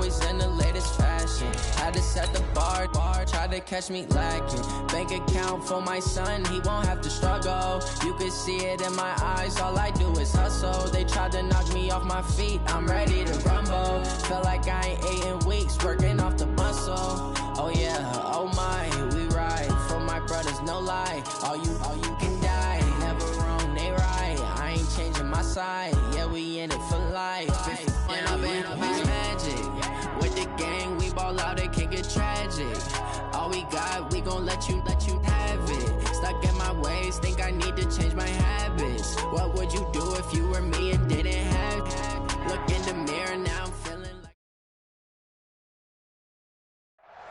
always in the latest fashion. Had to set the bar, tried to catch me lacking. Bank account for my son, he won't have to struggle. You can see it in my eyes, all I do is hustle. They tried to knock me off my feet, I'm ready to rumble. Felt like I ain't ate in weeks, working off the muscle. Oh yeah, oh my, we ride for my brothers, no lie. All you can die, never wrong, they right. I ain't changing my side, yeah, we in it for life. And I've been magic. With the gang, we ball out, it can get tragic. All we got, we gon' let you have it. Stuck in my ways, think I need to change my habits. What would you do if you were me and didn't have it? Look in the mirror, now I'm feeling like...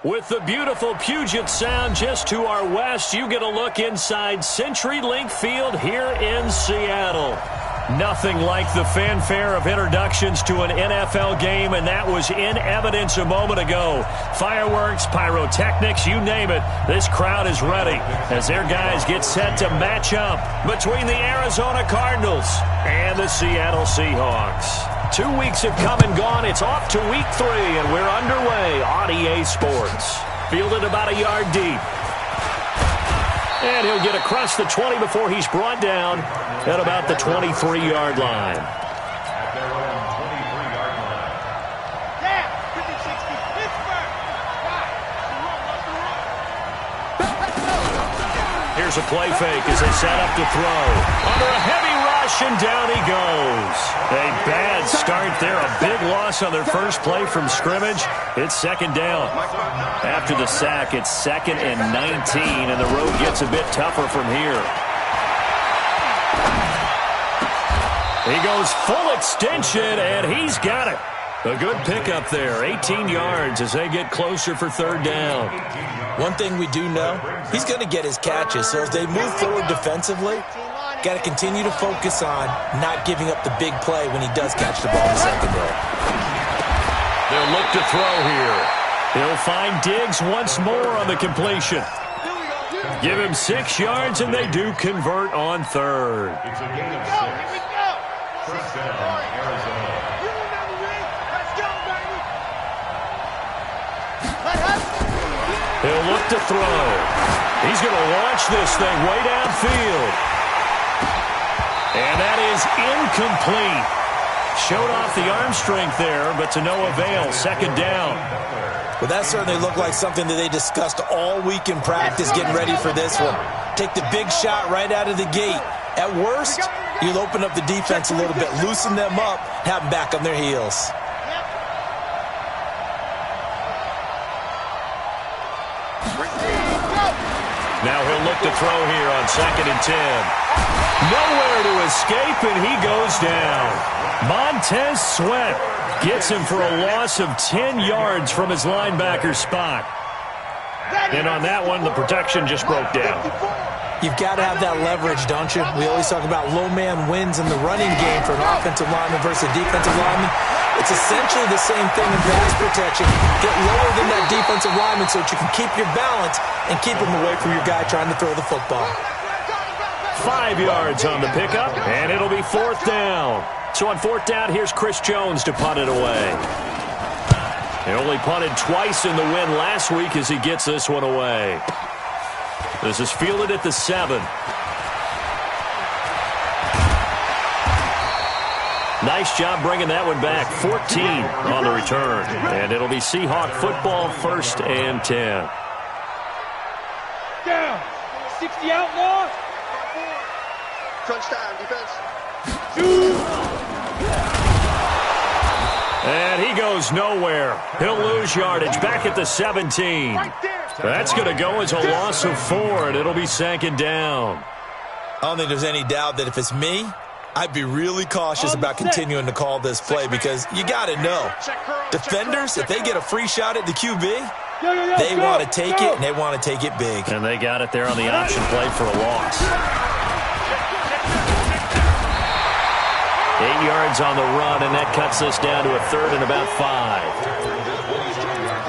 With the beautiful Puget Sound just to our west, you get a look inside CenturyLink Field here in Seattle. Nothing like the fanfare of introductions to an NFL game, and that was in evidence a moment ago. Fireworks, pyrotechnics, you name it. This crowd is ready as their guys get set to match up between the Arizona Cardinals and the Seattle Seahawks. 2 weeks have come and gone. It's off to week 3, and we're underway on EA Sports. Fielded about a yard deep. And he'll get across the 20 before he's brought down at about the 23-yard line. Here's a play fake as they set up to throw. Under a heavy rush, and down he goes. A bad start there. A big loss on their first play from scrimmage. It's second down. After the sack, it's 2nd and 19, and the road gets a bit tougher from here. He goes full extension, and he's got it. A good pickup there, 18 yards as they get closer for 3rd down. One thing we do know, he's going to get his catches. So as they move forward defensively, got to continue to focus on not giving up the big play when he does catch the ball in the secondary. They'll look to throw here. He'll find Diggs once more on the completion. Give him 6 yards, and they do convert on 3rd. It's a gain of 6. First down, Arizona. He'll look to throw. He's going to launch this thing way downfield. And that is incomplete. Showed off the arm strength there, but to no avail. 2nd down. Well, that certainly looked like something that they discussed all week in practice, getting ready for this one. Take the big shot right out of the gate. At worst, you'll open up the defense a little bit, loosen them up, have them back on their heels. Now he'll look to throw here on 2nd and 10. Nowhere to escape, and he goes down. Montez Sweat gets him for a loss of 10 yards from his linebacker spot. And on that one, the protection just broke down. You've got to have that leverage, don't you? We always talk about low man wins in the running game for an offensive lineman versus a defensive lineman. It's essentially the same thing in pass protection. Get lower than that defensive lineman so that you can keep your balance and keep him away from your guy trying to throw the football. 5 yards on the pickup, and it'll be 4th down. So on 4th down, here's Chris Jones to punt it away. He only punted twice in the win last week as he gets this one away. This is fielded at the 7. Nice job bringing that one back. 14 on the return. And it'll be Seahawk football, 1st and 10. Down. 60 outlaws. Crunch time, defense. And he goes nowhere. He'll lose yardage back at the 17. That's going to go as a loss of 4, and it'll be 2nd down. I don't think there's any doubt that if it's me, I'd be really cautious about continuing to call this play because you got to know, defenders, if they get a free shot at the QB, they want to take it, and they want to take it big. And they got it there on the option play for a loss. 8 yards on the run, and that cuts this down to a 3rd and about 5.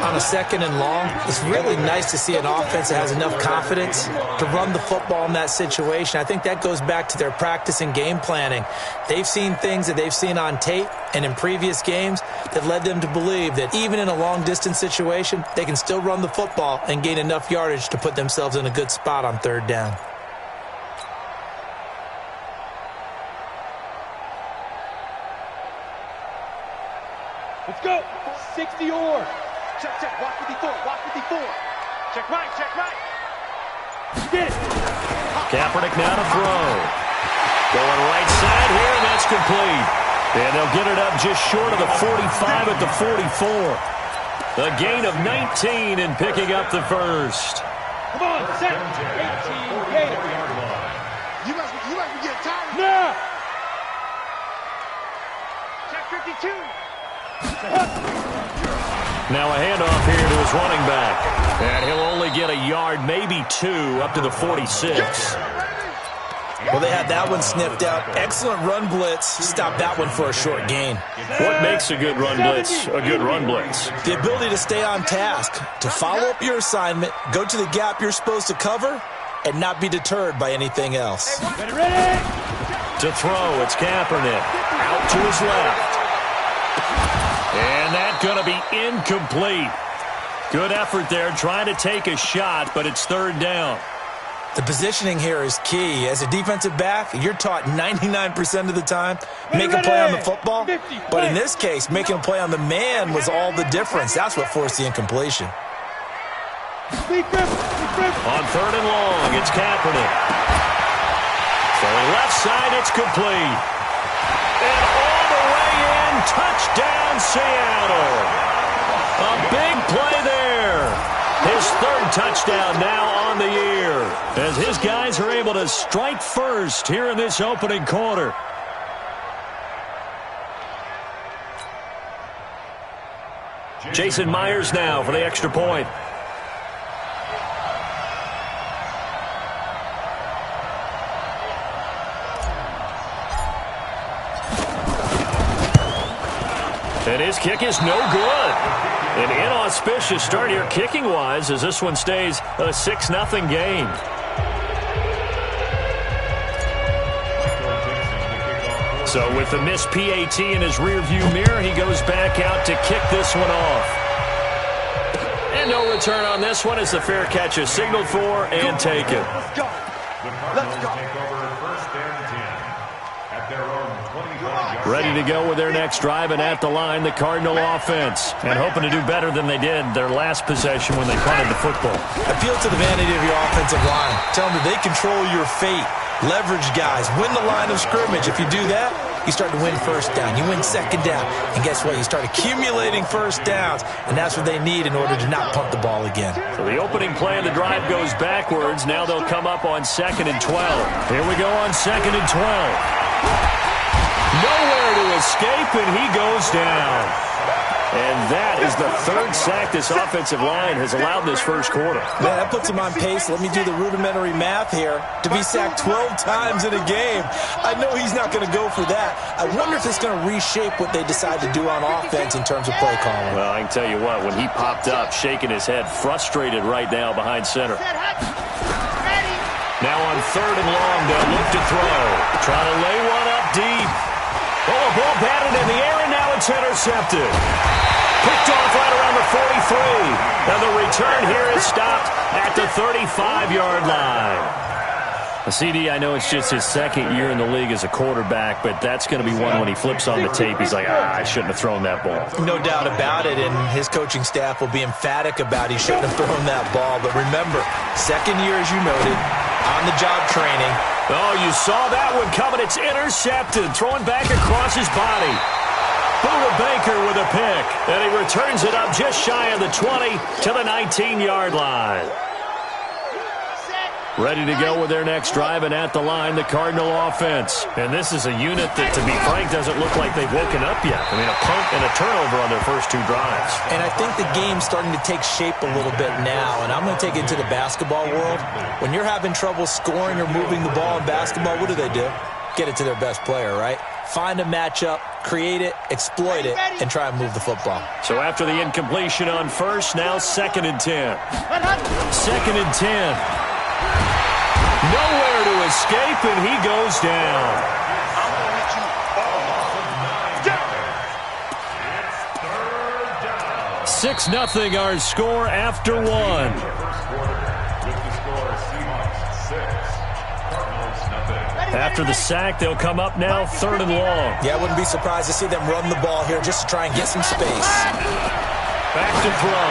On a 2nd and long, it's really nice to see an offense that has enough confidence to run the football in that situation. I think that goes back to their practice and game planning. They've seen things that they've seen on tape and in previous games. that led them to believe that even in a long-distance situation, they can still run the football and gain enough yardage to put themselves in a good spot on third down. Let's go. 60 or. Check, check. Watch 54. Watch 54. Check right. Check right. Get it. Kaepernick now to throw. Going right side here, and that's complete. And they'll get it up just short of the 45 at the 44. A gain of 19 and picking up the first. Come on, set. 18, Gator. You must be getting tired. Now. Check 52. Now a handoff here to his running back. And he'll only get a yard, maybe two, up to the 46. Well, they had that one sniffed out. Excellent run blitz. Stop that one for a short gain. What makes a good run blitz a good run blitz? The ability to stay on task, to follow up your assignment, go to the gap you're supposed to cover, and not be deterred by anything else. Ready. To throw, it's Kaepernick. Out to his left. And that's going to be incomplete. Good effort there, trying to take a shot, but it's third down. The positioning here is key. As a defensive back, you're taught 99% of the time, make a play on the football. But in this case, making a play on the man was all the difference. That's what forced the incompletion. On third and long, it's Kaepernick. Throwing left side, it's complete. And all the way in, touchdown Seattle. A big play there. His third touchdown now on the year, as his guys are able to strike first here in this opening quarter. Jason Myers now for the extra point. And his kick is no good. An inauspicious start here kicking-wise as this one stays a 6-0 game. So with the missed PAT in his rearview mirror, he goes back out to kick this one off. And no return on this one as the fair catch is signaled for and taken. Let's go. Let's go. Ready to go with their next drive, and at the line, the Cardinal offense. And hoping to do better than they did their last possession when they punted the football. Appeal to the vanity of your offensive line. Tell them that they control your fate. Leverage guys. Win the line of scrimmage. If you do that, you start to win first down. You win second down. And guess what? You start accumulating first downs. And that's what they need in order to not punt the ball again. So the opening play of the drive goes backwards. Now they'll come up on 2nd and 12. Here we go on 2nd and 12. Nowhere to escape, and he goes down. And that is the third sack this offensive line has allowed this first quarter. Man, that puts him on pace. Let me do the rudimentary math here. To be sacked 12 times in a game, I know he's not going to go for that. I wonder if it's going to reshape what they decide to do on offense in terms of play calling. Well, I can tell you what, when he popped up, shaking his head, frustrated right now behind center. Now on 3rd and long, they'll look to throw. Trying to lay one up deep. Oh, a ball batted in the air, and now it's intercepted. Picked off right around the 43. And the return here is stopped at the 35-yard line. CD, I know it's just his second year in the league as a quarterback, but that's going to be one when he flips on the tape. He's like, I shouldn't have thrown that ball. No doubt about it, and his coaching staff will be emphatic about he shouldn't have thrown that ball. But remember, second year, as you noted, on-the-job training. Oh, you saw that one coming. It's intercepted, throwing back across his body. Buda Baker with a pick, and he returns it up just shy of the 20 to the 19-yard line. Ready to go with their next drive, and at the line, the Cardinal offense. And this is a unit that, to be frank, doesn't look like they've woken up yet. I mean, a punt and a turnover on their first two drives. And I think the game's starting to take shape a little bit now, and I'm going to take it to the basketball world. When you're having trouble scoring or moving the ball in basketball, what do? Get it to their best player, right? Find a matchup, create it, exploit it, and try and move the football. So after the incompletion on first, now 2nd and 10. 2nd and 10. Nowhere to escape, and he goes down. 6-0 our score after one. After the sack, they'll come up now 3rd and long. Yeah, I wouldn't be surprised to see them run the ball here just to try and get some space. Back to throw.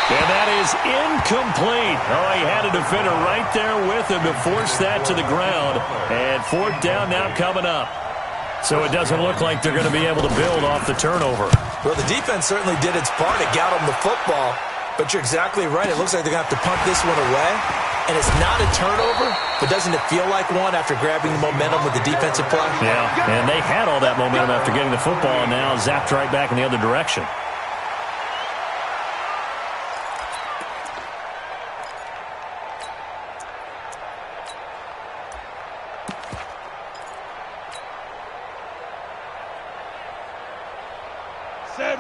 And that is incomplete. Oh, he had a defender right there with him to force that to the ground. And 4th down now coming up. So it doesn't look like they're going to be able to build off the turnover. Well, the defense certainly did its part. It got them the football. But you're exactly right. It looks like they're going to have to punt this one away. And it's not a turnover, but doesn't it feel like one after grabbing the momentum with the defensive play? Yeah, and they had all that momentum after getting the football and now zapped right back in the other direction.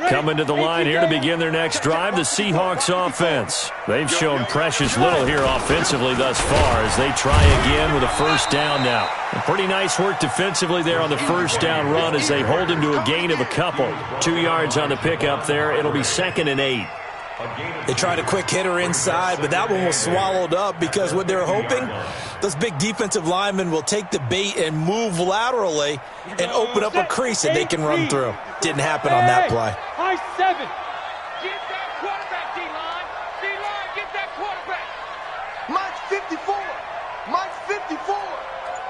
Coming to the line here to begin their next drive, the Seahawks offense. They've shown precious little here offensively thus far as they try again with a 1st down now. And pretty nice work defensively there on the 1st down run as they hold him to a gain of a couple. 2 yards on the pickup there. It'll be 2nd and 8. They tried a quick hitter inside, but that one was swallowed up because what they're hoping, those big defensive linemen will take the bait and move laterally and open up a crease that they can run through. Didn't happen on that play. High 7. Get that quarterback, D-line. D-line, get that quarterback. Mike's 54. Mike's 54.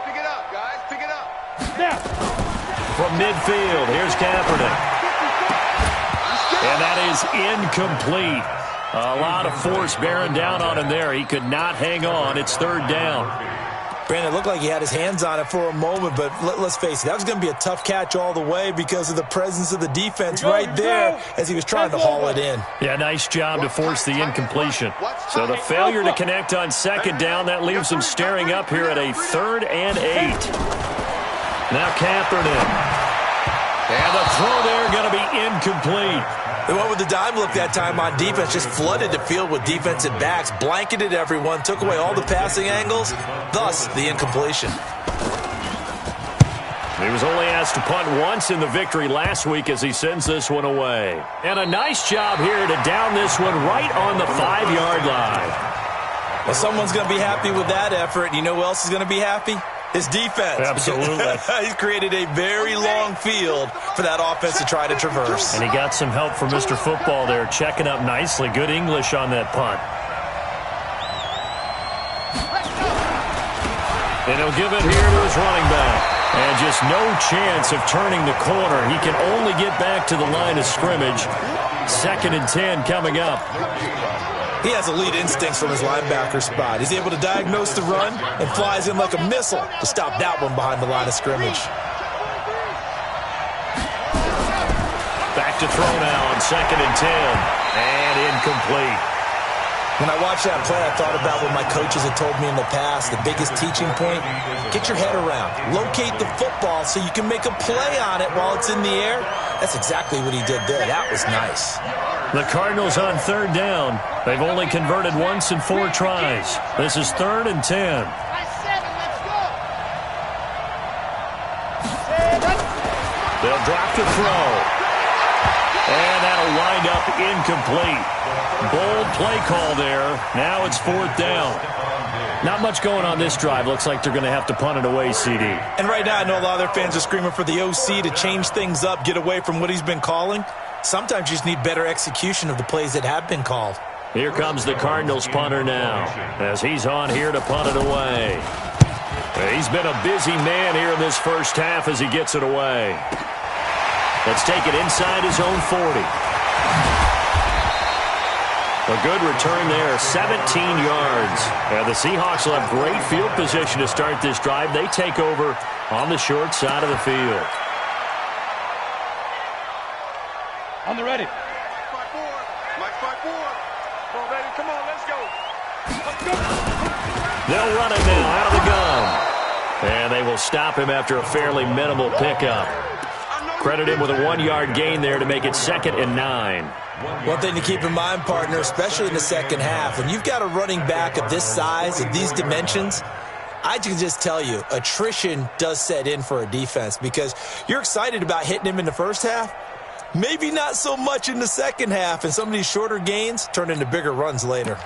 Pick it up, guys. Pick it up. Now. From midfield, here's Kaepernick. And that is incomplete. A lot of force bearing down on him there. He could not hang on. It's 3rd down. Brandon, it looked like he had his hands on it for a moment, but let's face it, that was going to be a tough catch all the way because of the presence of the defense right there as he was trying to haul it in. Yeah, nice job to force the incompletion. So the failure to connect on 2nd down, that leaves them staring up here at a 3rd and 8. Now Kaepernick. And the throw there going to be incomplete. They went with the dime look that time on defense, just flooded the field with defensive backs, blanketed everyone, took away all the passing angles, thus the incompletion. He was only asked to punt once in the victory last week as he sends this one away. And a nice job here to down this one right on the 5-yard line. Well, someone's going to be happy with that effort. You know who else is going to be happy? His defense. Absolutely. He's created a very long field for that offense to try to traverse. And he got some help from Mr. Football there, checking up nicely. Good English on that punt. And he'll give it here to his running back. And just no chance of turning the corner. He can only get back to the line of scrimmage. 2nd and 10 coming up. He has elite instincts from his linebacker spot. He's able to diagnose the run and flies in like a missile to stop that one behind the line of scrimmage. Back to throw now on 2nd and 10. And incomplete. When I watched that play, I thought about what my coaches had told me in the past. The biggest teaching point, get your head around. Locate the football so you can make a play on it while it's in the air. That's exactly what he did there. That was nice. The Cardinals on 3rd down. They've only converted once in 4 tries. This is 3rd and 10. They'll drop to throw. And that'll wind up incomplete. Bold play call there. Now it's 4th down. Not much going on this drive. Looks like they're going to have to punt it away, CD. And right now I know a lot of their fans are screaming for the OC to change things up, get away from what he's been calling. Sometimes you just need better execution of the plays that have been called. Here comes the Cardinals punter now as he's on here to punt it away. He's been a busy man here in this first half as he gets it away. Let's take it inside his own 40. A good return there, 17 yards. And the Seahawks will have great field position to start this drive. They take over on the short side of the field. On the ready. Mike 4. Mike 5-4. Come on, baby. Come on, let's go. Let's go. They'll run it now out of the gun. And they will stop him after a fairly minimal pickup. Credit him with a 1-yard gain there to make it 2nd and 9. One thing to keep in mind, partner, especially in the second half, when you've got a running back of this size, of these dimensions, I can just tell you, attrition does set in for a defense because you're excited about hitting him in the first half. Maybe not so much in the second half, and some of these shorter gains turn into bigger runs later.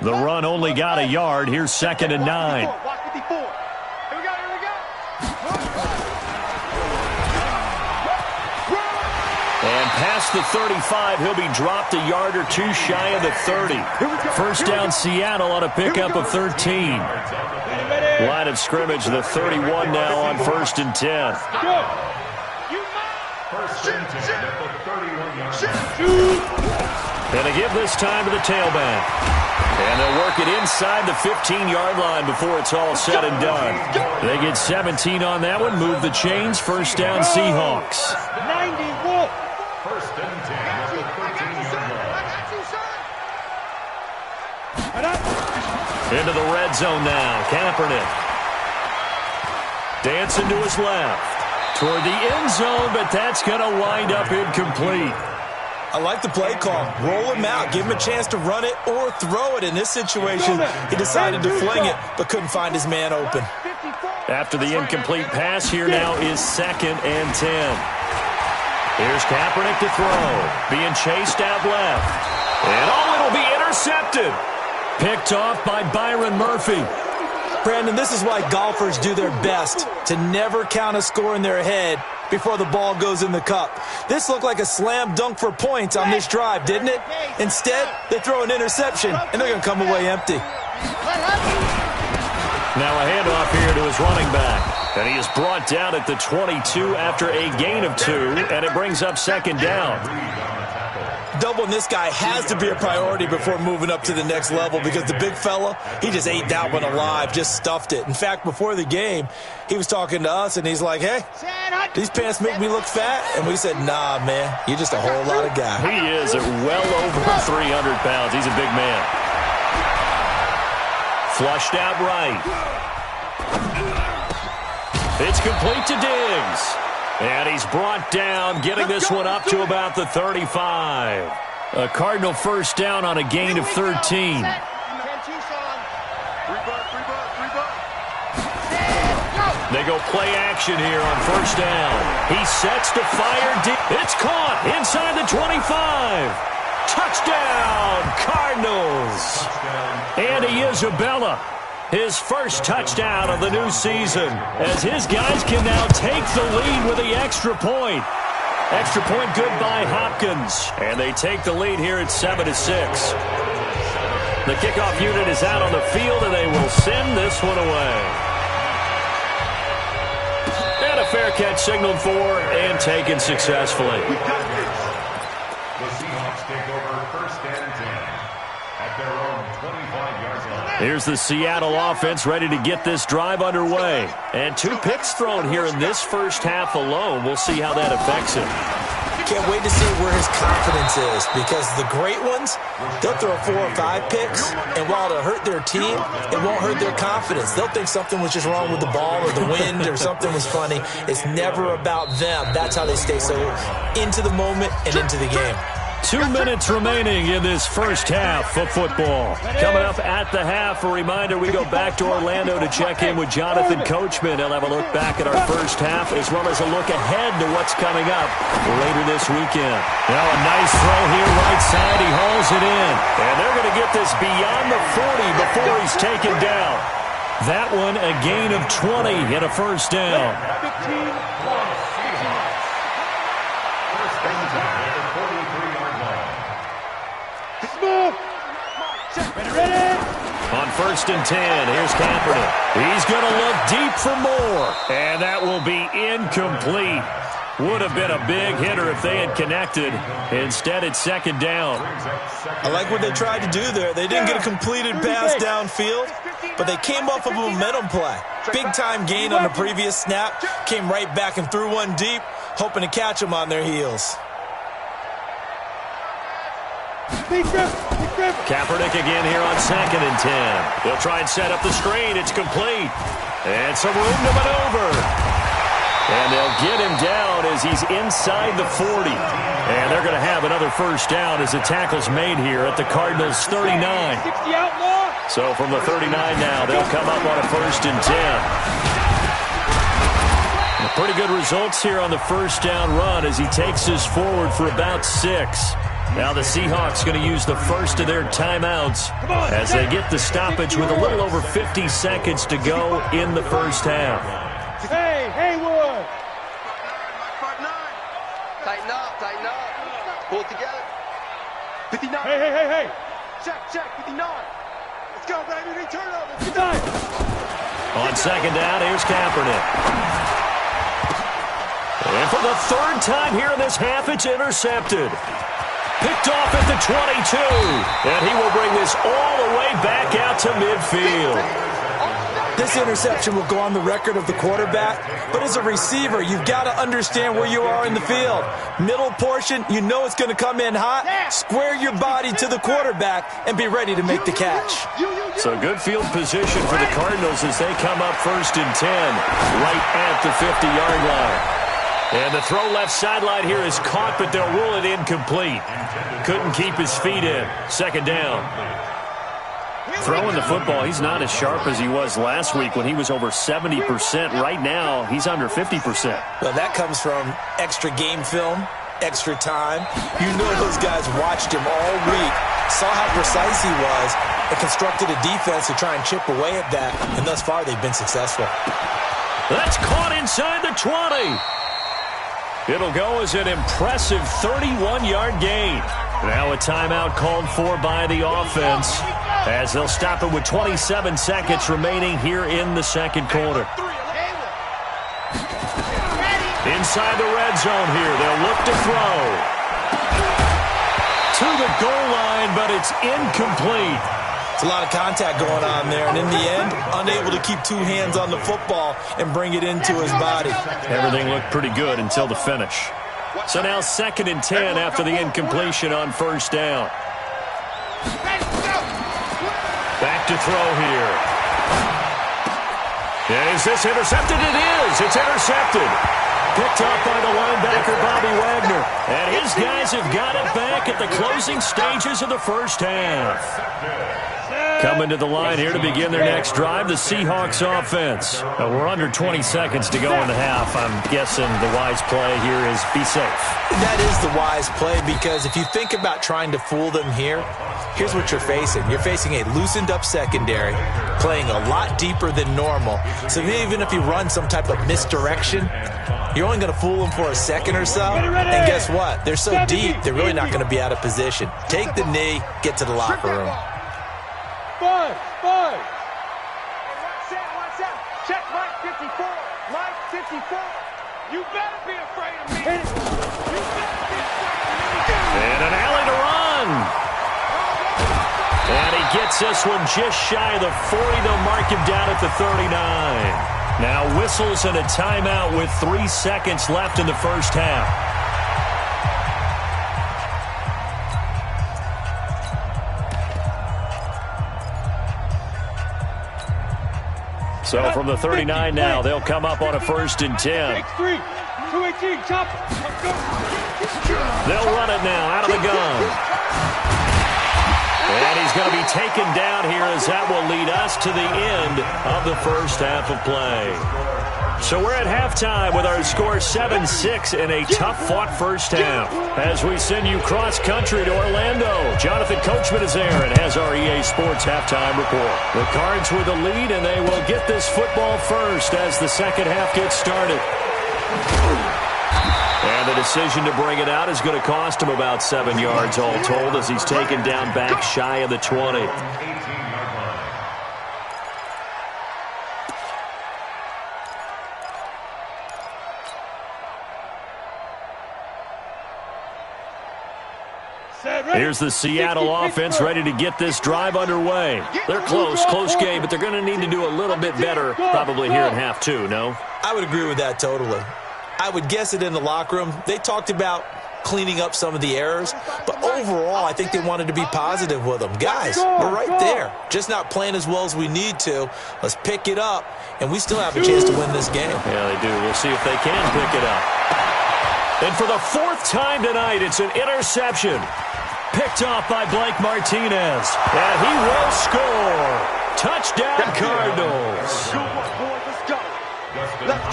The run only got a yard. Here's 2nd and 9. And past the 35, he'll be dropped a yard or two shy of the 30. First down Seattle on a pickup of 13. Line of scrimmage, the 31 now on 1st and 10. First and 10 at the 31-yard line. And they give this time to the tailback. And they'll work it inside the 15-yard line before it's all said and done. They get 17 on that one, move the chains, first down Seahawks. 91. First and 10 at the 13-yard line. Into the red zone now, Kaepernick. Dancing to his left. Toward the end zone, but that's going to wind up incomplete. I like the play call. Roll him out. Give him a chance to run it or throw it. In this situation, he decided to fling it, but couldn't find his man open. After the incomplete pass, here now is 2nd and 10. Here's Kaepernick to throw. Being chased out left. And it'll be intercepted. Picked off by Byron Murphy. Brandon, this is why golfers do their best to never count a score in their head before the ball goes in the cup. This looked like a slam dunk for points on this drive, didn't it? Instead, they throw an interception, and they're going to come away empty. Now a handoff here to his running back. And he is brought down at the 22 after a gain of 2, and it brings up 2nd down. Doubling this guy has to be a priority before moving up to the next level because the big fella, he just ate that one alive, just stuffed it. In fact, before the game, he was talking to us, and he's like, hey, these pants make me look fat. And we said, nah, man, you're just a whole lot of guy. He is at well over 300 pounds. He's a big man. Flushed out right. It's complete to Diggs. And he's brought down, getting this one up to about the 35. A Cardinal first down on a gain of 13. They go play action here on first down. He sets to fire deep. It's caught inside the 25. Touchdown, Cardinals. Andy Isabella. His first touchdown of the new season as his guys can now take the lead with the extra point. Extra point good by Hopkins. And they take the lead here at 7-6. The kickoff unit is out on the field, and they will send this one away. And a fair catch signaled for and taken successfully. The Seahawks take over first and 10 at their own 25-yard line. Here's the Seattle offense ready to get this drive underway. And 2 picks thrown here in this first half alone. We'll see how that affects him. Can't wait to see where his confidence is because the great ones, they'll throw 4 or 5 picks, and while it'll hurt their team, it won't hurt their confidence. They'll think something was just wrong with the ball or the wind or something was funny. It's never about them. That's how they stay so into the moment and into the game. 2 minutes remaining in this first half of football. Coming up at the half, a reminder, we go back to Orlando to check in with Jonathan Coachman. He'll have a look back at our first half as well as a look ahead to what's coming up later this weekend. Now a nice throw here right side. He hauls it in. And they're going to get this beyond the 40 before he's taken down. That one a gain of 20 and a first down. On first and 10, here's Kaepernick. He's going to look deep for more. And that will be incomplete. Would have been a big hitter if they had connected. Instead, it's 2nd down. I like what they tried to do there. They didn't get a completed pass downfield, but they came off of a momentum play. Big-time gain on the previous snap. Came right back and threw one deep, hoping to catch them on their heels. Kaepernick again here on 2nd and 10. They'll try and set up the screen. It's complete. And some room to maneuver. And they'll get him down as he's inside the 40. And they're going to have another first down as the tackle's made here at the Cardinals' 39. So from the 39 now, they'll come up on a 1st and 10. Pretty good results here on the first down run as he takes us forward for about 6. Now the Seahawks going to use the first of their timeouts as they get the stoppage with a little over 50 seconds to go in the first half. Hey, Haywood! Tighten up. Pull it together. 59. Hey. Check, 59. Let's go, baby. Return over. 59. On second down, here's Kaepernick. And for the 3rd time here in this half, it's intercepted. Picked off at the 22. And he will bring this all the way back out to midfield. This interception will go on the record of the quarterback, but as a receiver, you've got to understand where you are in the field. Middle portion, you know it's going to come in hot. Square your body to the quarterback and be ready to make the catch. So good field position for the Cardinals as they come up 1st and 10, right at the 50-yard line. And the throw left sideline here is caught, but they'll rule it incomplete. Couldn't keep his feet in. 2nd down. Throwing the football, he's not as sharp as he was last week when he was over 70%. Right now, he's under 50%. Well, that comes from extra game film, extra time. You know those guys watched him all week, saw how precise he was, and constructed a defense to try and chip away at that. And thus far, they've been successful. That's caught inside the 20. It'll go as an impressive 31-yard gain. Now a timeout called for by the offense as they'll stop it with 27 seconds remaining here in the 2nd quarter. Inside the red zone here, they'll look to throw. To the goal line, but it's incomplete. It's a lot of contact going on there, and in the end, unable to keep 2 hands on the football and bring it into his body. Everything looked pretty good until the finish. So now 2nd and 10 after the incompletion on 1st down. Back to throw here. And is this intercepted? It is. It's intercepted. Picked up by the linebacker, Bobby Wagner. And his guys have got it back at the closing stages of the first half. Coming to the line here to begin their next drive, the Seahawks offense. We're under 20 seconds to go in the half. I'm guessing the wise play here is be safe. That is the wise play because if you think about trying to fool them here, here's what you're facing. You're facing a loosened up secondary, playing a lot deeper than normal. So even if you run some type of misdirection, you're only going to fool them for a second or so. And guess what? They're so deep, they're really not going to be out of position. Take the knee, get to the locker room. Five. Watch out. Check Mike 54. Mike 54. You better be afraid of me. And an alley to run. And he gets this one just shy of the 40. They'll mark him down at the 39. Now whistles and a timeout with 3 seconds left in the first half. So from the 39 now, they'll come up on a 1st and 10. 218, chop. They'll run it now out of the gun. And he's going to be taken down here as that will lead us to the end of the first half of play. So we're at halftime with our score 7-6 in a tough-fought first half. As we send you cross-country to Orlando, Jonathan Coachman is there and has our EA Sports halftime report. The Cards with the lead, and they will get this football first as the second half gets started. And the decision to bring it out is going to cost him about 7 yards all told as he's taken down back shy of the 20. Here's the Seattle offense ready to get this drive underway. They're close game, but they're going to need to do a little bit better probably here in half two, no? I would agree with that totally. I would guess it in the locker room. They talked about cleaning up some of the errors. But overall, I think they wanted to be positive with them. Guys, we're right there. Just not playing as well as we need to. Let's pick it up, and we still have a chance to win this game. Yeah, they do. We'll see if they can pick it up. And for the fourth time tonight, it's an interception. Picked off by Blake Martinez. And he will score. Touchdown, Cardinals.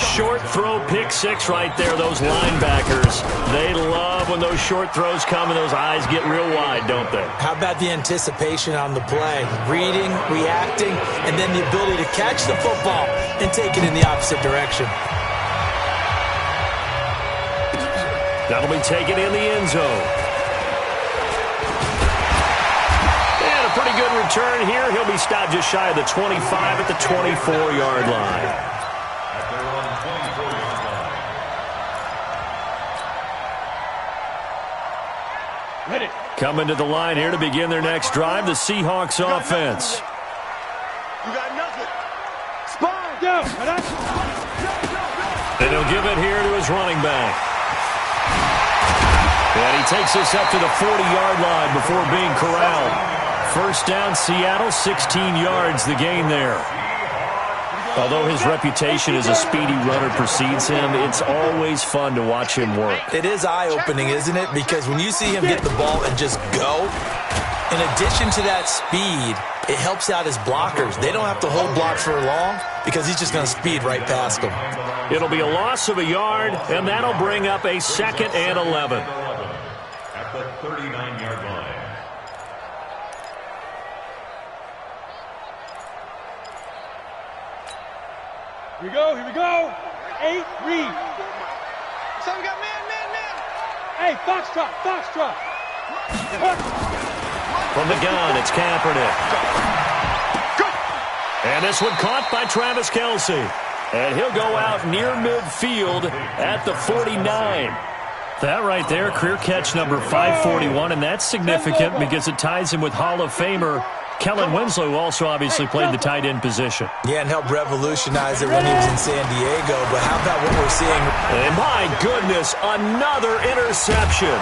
Short throw, pick six right there, those linebackers. They love when those short throws come and those eyes get real wide, don't they? How about the anticipation on the play? Reading, reacting, and then the ability to catch the football and take it in the opposite direction. That'll be taken in the end zone. And a pretty good return here. He'll be stopped just shy of the 25 at the 24-yard line. Coming to the line here to begin their next drive, the Seahawks offense. You got nothing. Spine. And he'll give it here to his running back. And he takes this up to the 40-yard line before being corralled. First down, Seattle, 16 yards, the gain there. Although his reputation as a speedy runner precedes him, it's always fun to watch him work. It is eye-opening, isn't it? Because when you see him get the ball and just go, in addition to that speed, it helps out his blockers. They don't have to hold blocks for long because he's just going to speed right past them. It'll be a loss of a yard, and that'll bring up a 2nd and 11. At the 39-yard line. Here we go. 8, read. So we got man. Hey, Foxtrot. From the gun, it's Kaepernick. And this one caught by Travis Kelce. And he'll go out near midfield at the 49. That right there, career catch number 541, and that's significant because it ties him with Hall of Famer Kellen Winslow, who also obviously played the tight end position. Yeah, and helped revolutionize it when he was in San Diego. But how about what we're seeing? And my goodness, another interception.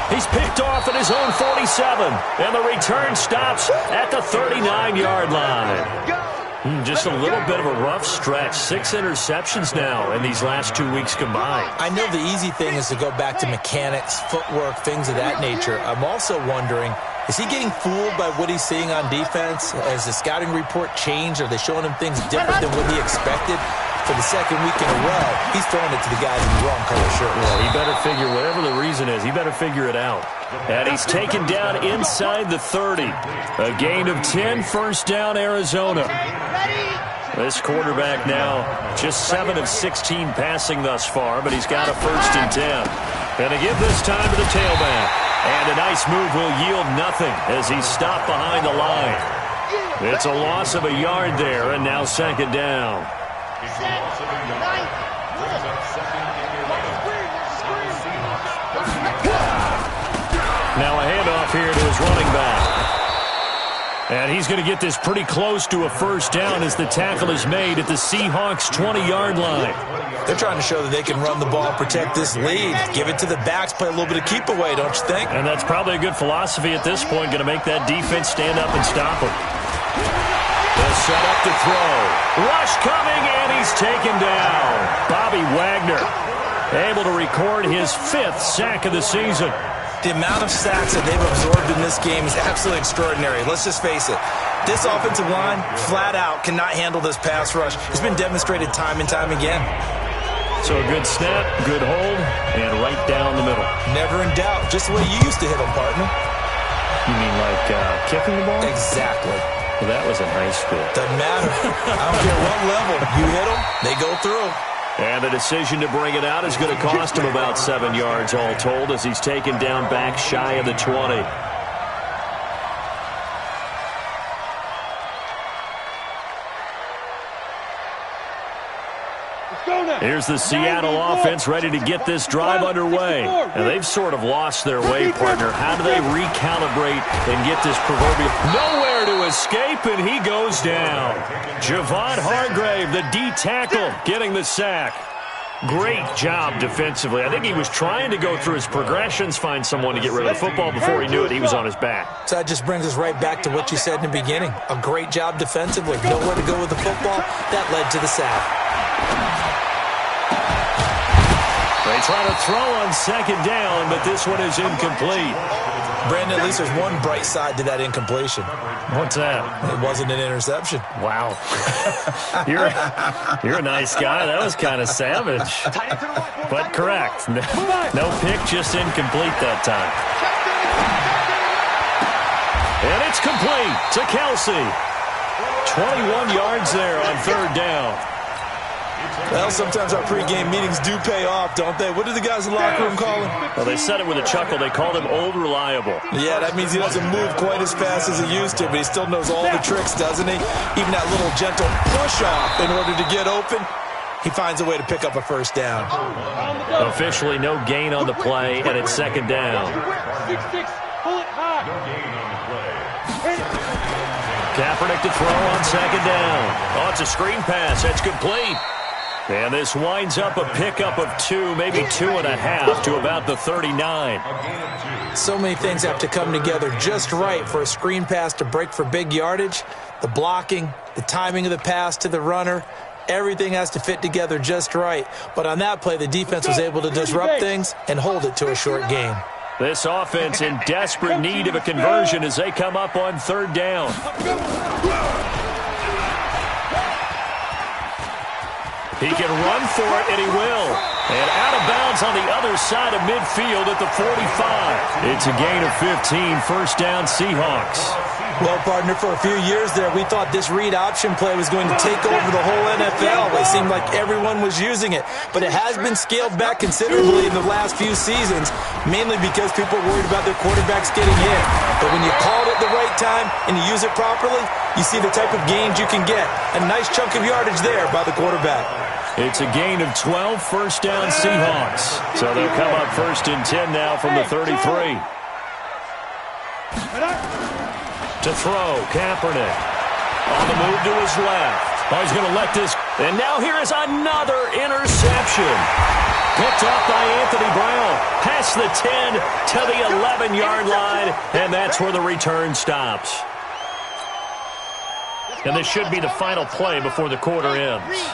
He's picked off at his own 47, and the return stops at the 39-yard line. Just a little bit of a rough stretch. 6 interceptions now in these last 2 weeks combined. I know the easy thing is to go back to mechanics, footwork, things of that nature. I'm also wondering, is he getting fooled by what he's seeing on defense? Has the scouting report changed? Are they showing him things different than what he expected? For the second week in a row, he's throwing it to the guys in the wrong color shirt. Well, he better figure, whatever the reason is, he better figure it out. And he's taken down inside the 30. A gain of 10, first down, Arizona. This quarterback now just 7 of 16 passing thus far, but he's got a 1st and 10. And to give this time to the tailback. And a nice move will yield nothing as he's stopped behind the line. It's a loss of a yard there, and now 2nd down. Now a handoff here to his running back. And he's going to get this pretty close to a 1st down as the tackle is made at the Seahawks' 20-yard line. They're trying to show that they can run the ball, protect this lead. Give it to the backs, play a little bit of keep away, don't you think? And that's probably a good philosophy at this point, going to make that defense stand up and stop him. They'll set up to throw. Rush coming, and he's taken down. Bobby Wagner able to record his 5th sack of the season. The amount of sacks that they've absorbed in this game is absolutely extraordinary. Let's just face it. This offensive line, flat out, cannot handle this pass rush. It's been demonstrated time and time again. So a good snap, good hold, and right down the middle. Never in doubt. Just the way you used to hit them, partner. You mean like kicking the ball? Exactly. Well, that was in high school. Doesn't matter. I don't care what level. You hit them, they go through. And the decision to bring it out is going to cost him about 7 yards all told as he's taken down back shy of the 20. Here's the Seattle offense ready to get this drive underway. And they've sort of lost their way, partner. How do they recalibrate and get this proverbial nowhere to escape, and he goes down. Tre'von Hargrave, the D tackle, getting the sack. Great job defensively. I think he was trying to go through his progressions, find someone to get rid of the football. Before he knew it, he was on his back. So that just brings us right back to what you said in the beginning. A great job defensively. Nowhere to go with the football. That led to the sack. They try to throw on second down, but this one is incomplete. Brandon, at least there's one bright side to that incompletion. What's that? It wasn't an interception. Wow. You're a nice guy. That was kind of savage. But correct. No pick, just incomplete that time. And it's complete to Kelsey. 21 yards there on third down. Well, sometimes our pregame meetings do pay off, don't they? What do the guys in the locker room call him? Well, they said it with a chuckle. They called him Old Reliable. Yeah, that means he doesn't move quite as fast as he used to, but he still knows all the tricks, doesn't he? Even that little gentle push-off in order to get open, he finds a way to pick up a first down. Officially no gain on the play, and it's second down. 6-6, pull it high. No gain on the play. Kaepernick to throw on second down. Oh, it's a screen pass. That's complete. And this winds up a pickup of 2, maybe 2.5 to about the 39. So many things have to come together just right for a screen pass to break for big yardage. The blocking, the timing of the pass to the runner, everything has to fit together just right. But on that play, the defense was able to disrupt things and hold it to a short gain. This offense in desperate need of a conversion as they come up on third down. He can run for it, and he will. And out of bounds on the other side of midfield at the 45. It's a gain of 15, first down Seahawks. Well, partner, for a few years there, we thought this read option play was going to take over the whole NFL. It seemed like everyone was using it. But it has been scaled back considerably in the last few seasons, mainly because people are worried about their quarterbacks getting hit. But when you call it at the right time and you use it properly, you see the type of gains you can get. A nice chunk of yardage there by the quarterback. It's a gain of 12, first down Seahawks. So they'll come up first and 10 now from the 33. To throw, Kaepernick. On the move to his left. Oh, he's going to let this. And now here is another interception. Picked up by Anthony Brown. Past the 10 to the 11-yard line. And that's where the return stops. And this should be the final play before the quarter ends.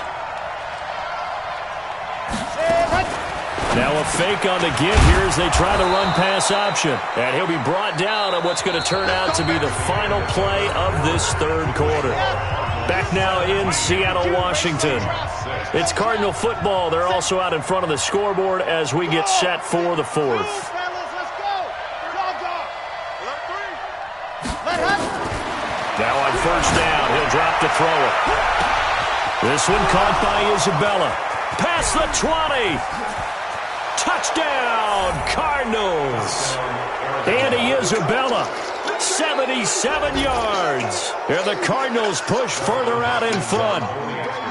Now a fake on the give here as they try the run-pass option. And he'll be brought down on what's going to turn out to be the final play of this third quarter. Back now in Seattle, Washington. It's Cardinal football. They're also out in front of the scoreboard as we get set for the fourth. Now on first down, he'll drop to throw it. This one caught by Isabella. Past the 20. Touchdown, Cardinals. Andy Isabella, 77 yards. And the Cardinals push further out in front.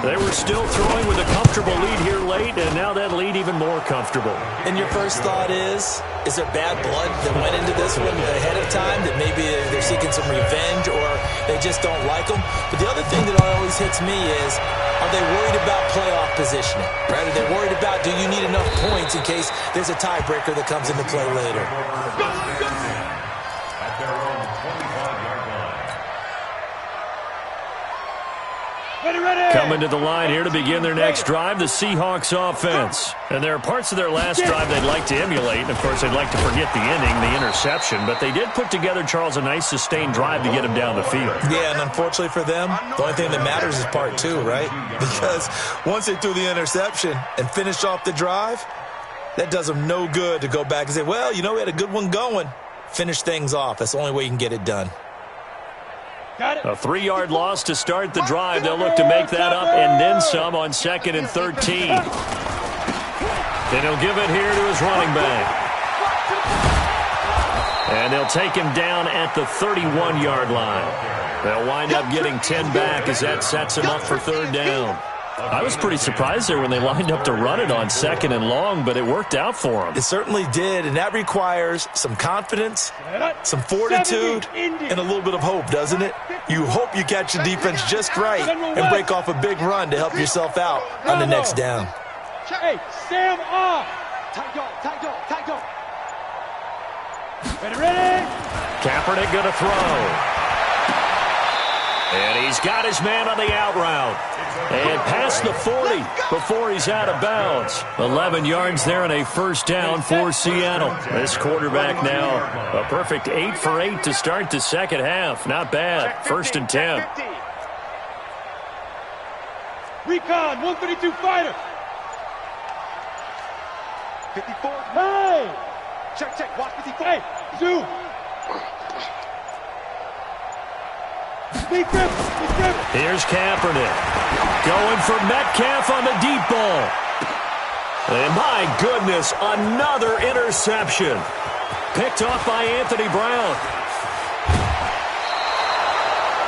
They were still throwing with a comfortable lead here late, and now that lead even more comfortable. And your first thought is there bad blood that went into this one ahead of time, that maybe they're seeking some revenge or they just don't like them? But the other thing that always hits me is, are they worried about playoff positioning? Right? Are they worried about, do you need enough points in case there's a tiebreaker that comes into play later? At their own 25-yard line. Ready. Coming to the line here to begin their next drive, the Seahawks offense. And there are parts of their last drive they'd like to emulate. And, of course, they'd like to forget the inning, the interception. But they did put together, Charles, a nice sustained drive to get them down the field. Yeah, and unfortunately for them, the only thing that matters is part two, right? Because once they threw the interception and finished off the drive, that does them no good to go back and say, well, you know, we had a good one going. Finish things off. That's the only way you can get it done. A 3-yard loss to start the drive. They'll look to make that up and then some on 2nd and 13. And he'll give it here to his running back. And they'll take him down at the 31-yard line. They'll wind up getting 10 back as that sets him up for third down. I was pretty surprised there when they lined up to run it on 2nd and long, but it worked out for them. It certainly did, and that requires some confidence, some fortitude, and a little bit of hope, doesn't it? You hope you catch the defense just right and break off a big run to help yourself out on the next down. Hey, Sam off. Tight go. Ready. Kaepernick going to throw. And he's got his man on the out route. And past the 40 before he's out of bounds. 11 yards there and a first down for Seattle. This quarterback now a perfect 8 for 8 to start the second half. Not bad. 1st and 10. Recon, 132 fighter. 54. Hey! Check. Watch 54. Hey, zoom. Here's Kaepernick. Going for Metcalf on the deep ball. And my goodness, another interception. Picked off by Anthony Brown.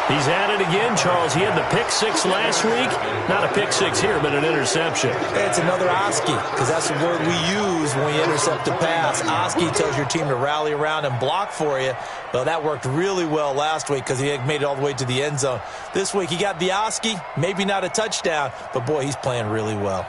He's at it again, Charles. He had the pick 6 last week. Not a pick 6 here, but an interception. It's another Oski, because that's the word we use when we intercept a pass. Oski tells your team to rally around and block for you. Well, that worked really well last week because he had made it all the way to the end zone. This week he got the Oski, maybe not a touchdown, but boy, he's playing really well.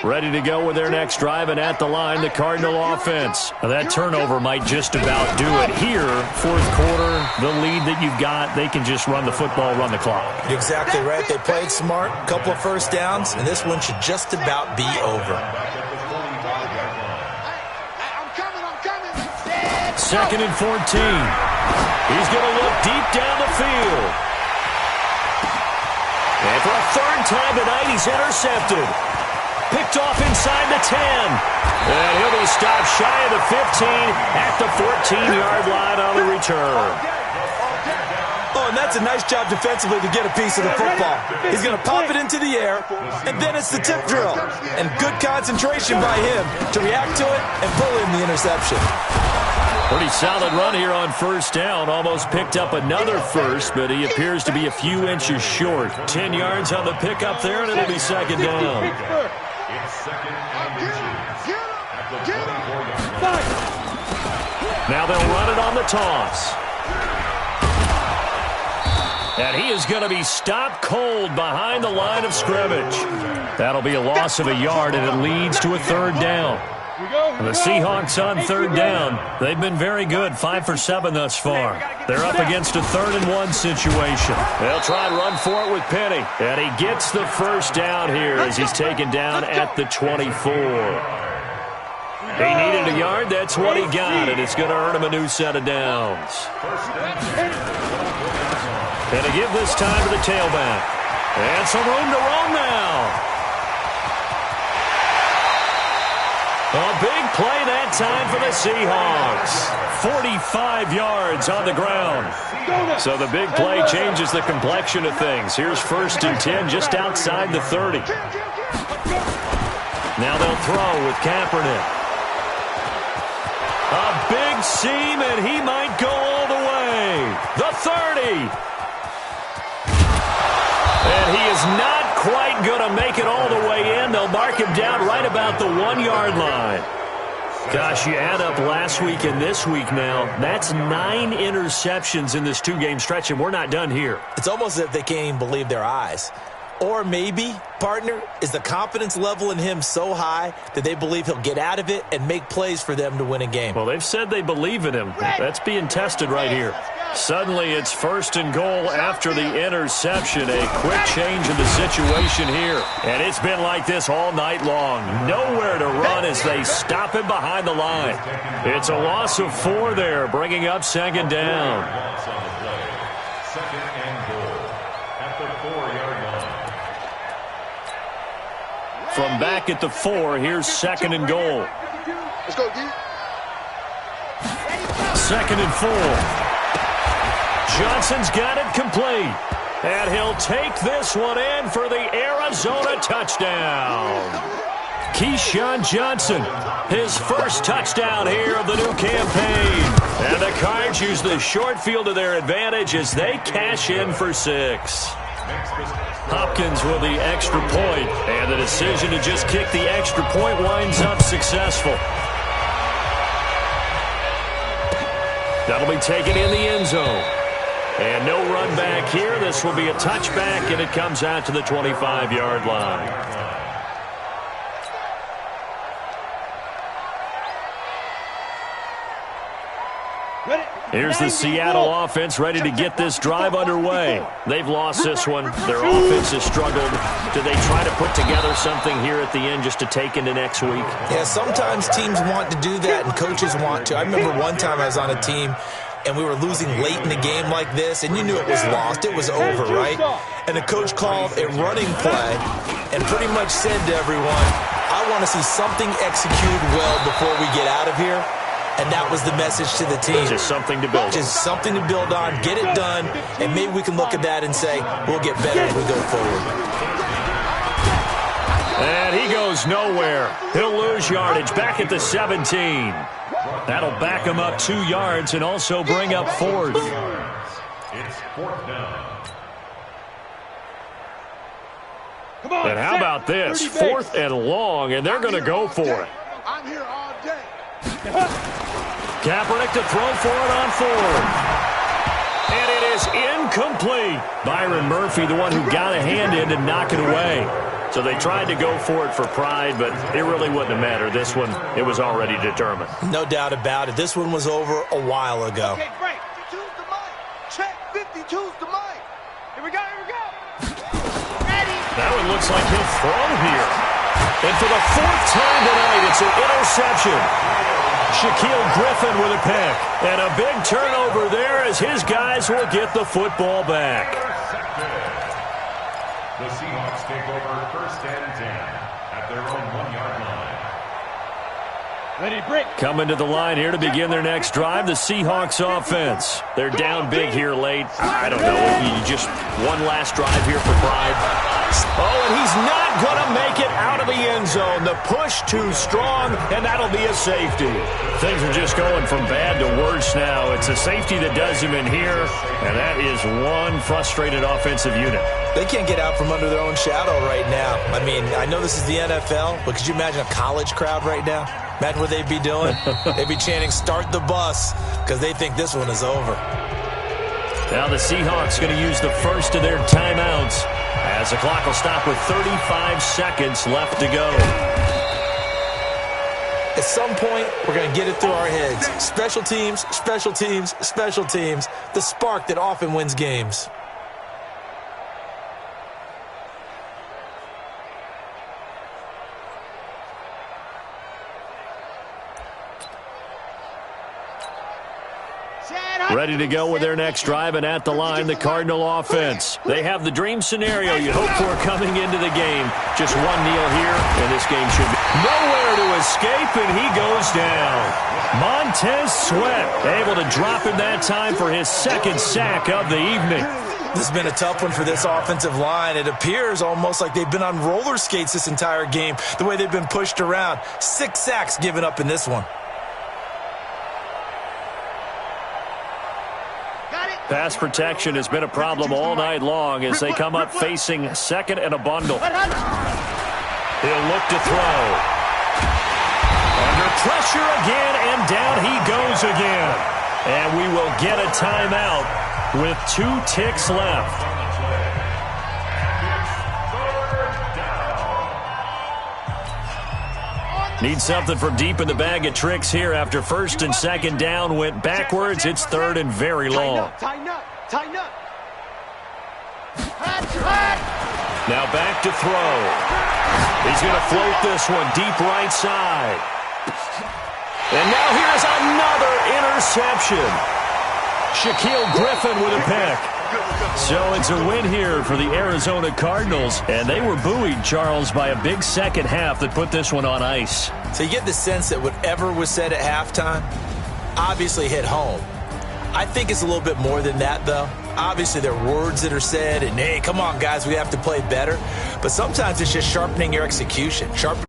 Ready to go with their next drive, and at the line, the Cardinal offense. Now, that turnover might just about do it here. 4th quarter, the lead that you've got, they can just run the football, run the clock. Exactly right. They played smart, a couple of first downs, and this one should just about be over. 2nd and 14. He's going to look deep down the field. And for a 3rd time tonight, he's intercepted. Picked off inside the 10. And he'll be stopped shy of the 15 at the 14-yard line on the return. Oh, and that's a nice job defensively to get a piece of the football. He's going to pop it into the air, and then it's the tip drill. And good concentration by him to react to it and pull in the interception. Pretty solid run here on 1st down. Almost picked up another first, but he appears to be a few inches short. 10 yards on the pickup there, and it'll be 2nd down. It's 2nd and 2 at the 24-yard line. Now they'll run it on the toss. And he is going to be stopped cold behind the line of scrimmage. That'll be a loss of a yard, and it leads to a 3rd down. And the Seahawks on 3rd down. They've been very good, 5 for 7 thus far. They're up against a 3rd and 1 situation. They'll try and run for it with Penny. And he gets the first down here as he's taken down at the 24. He needed a yard. That's what he got, and it's going to earn him a new set of downs. And to give this time to the tailback. And some room to roam now. A big play that time for the Seahawks. 45 yards on the ground. So the big play changes the complexion of things. Here's 1st and 10 just outside the 30. Now they'll throw with Kaepernick. A big seam, and he might go all the way. The 30. And he is not quite going to make it all the way in. They'll mark him down right about the 1-yard line. Gosh, you add up last week and this week now. That's 9 interceptions in this 2-game stretch, and we're not done here. It's almost as if they can't even believe their eyes. Or maybe, partner, is the confidence level in him so high that they believe he'll get out of it and make plays for them to win a game. Well, they've said they believe in him. That's being tested right here. Suddenly, it's 1st and goal after the interception. A quick change in the situation here. And it's been like this all night long. Nowhere to run as they stop him behind the line. It's a loss of 4 there, bringing up 2nd down. 2nd and goal at the 4-yard line. From back at the 4, here's 2nd and goal. Let's go, D. 2nd and 4. Johnson's got it complete. And he'll take this one in for the Arizona touchdown. Keyshawn Johnson, his first touchdown here of the new campaign. And the Cards use the short field to their advantage as they cash in for 6. Hopkins with the extra point, and the decision to just kick the extra point winds up successful. That'll be taken in the end zone. And no run back here. This will be a touchback, and it comes out to the 25-yard line. Here's the Seattle offense ready to get this drive underway. They've lost this one. Their offense has struggled. Do they try to put together something here at the end just to take into next week? Yeah, sometimes teams want to do that and coaches want to. I remember one time I was on a team and we were losing late in the game like this, and you knew it was lost. It was over, right? And the coach called a running play and pretty much said to everyone, I want to see something executed well before we get out of here. And that was the message to the team. Just something to build on. Just something to build on, get it done, and maybe we can look at that and say, we'll get better as we go forward. And he goes nowhere. He'll lose yardage back at the 17. That'll back him up 2 yards and also bring up 4th. It's 4th down. And how about this? 4th and long, and they're going to go for it. I'm here all day. Kaepernick to throw for it on 4th. And it is incomplete. Byron Murphy, the one who got a hand in to knock it away. So they tried to go for it for pride, but it really wouldn't have mattered. This one, it was already determined. No doubt about it. This one was over a while ago. Okay, Frank, 52's the mic. Check, 52's the mic. Here we go, here we go. Ready. That one looks like he'll throw here. And for the 4th time tonight, it's an interception. Shaquille Griffin with a pick. And a big turnover there as his guys will get the football back. The Seahawks take over 1st and 10 at their own 1-yard line. Ready, break. Coming to the line here to begin their next drive, the Seahawks offense. They're down big here late. I don't know. You just one last drive here for pride. Oh, and he's not going to make it out of the end zone. The push too strong, and that'll be a safety. Things are just going from bad to worse now. It's a safety that does him in here, and that is one frustrated offensive unit. They can't get out from under their own shadow right now. I mean, I know this is the NFL, but could you imagine a college crowd right now? Imagine what they'd be doing. They'd be chanting, start the bus, because they think this one is over. Now the Seahawks going to use the first of their timeouts as the clock will stop with 35 seconds left to go. At some point, we're going to get it through our heads. Special teams, special teams, special teams. The spark that often wins games. Ready to go with their next drive, and at the line, the Cardinal offense. They have the dream scenario you hope for coming into the game. Just one kneel here, and this game should be nowhere to escape, and he goes down. Montez Sweat able to drop him that time for his 2nd sack of the evening. This has been a tough one for this offensive line. It appears almost like they've been on roller skates this entire game, the way they've been pushed around. 6 sacks given up in this one. Pass protection has been a problem all night long as they come up facing 2nd and a bundle. He'll look to throw. Under pressure again, and down he goes again. And we will get a timeout with 2 ticks left. Need something from deep in the bag of tricks here after 1st and 2nd down went backwards. It's 3rd and very long. Tighten up, tighten up. Now back to throw. He's going to float this one deep right side. And now here's another interception. Shaquille Griffin with a pick. So it's a win here for the Arizona Cardinals, and they were buoyed, Charles, by a big second half that put this one on ice. So you get the sense that whatever was said at halftime obviously hit home. I think it's a little bit more than that, though. Obviously, there are words that are said, and, hey, come on, guys, we have to play better. But sometimes it's just sharpening your execution, sharpening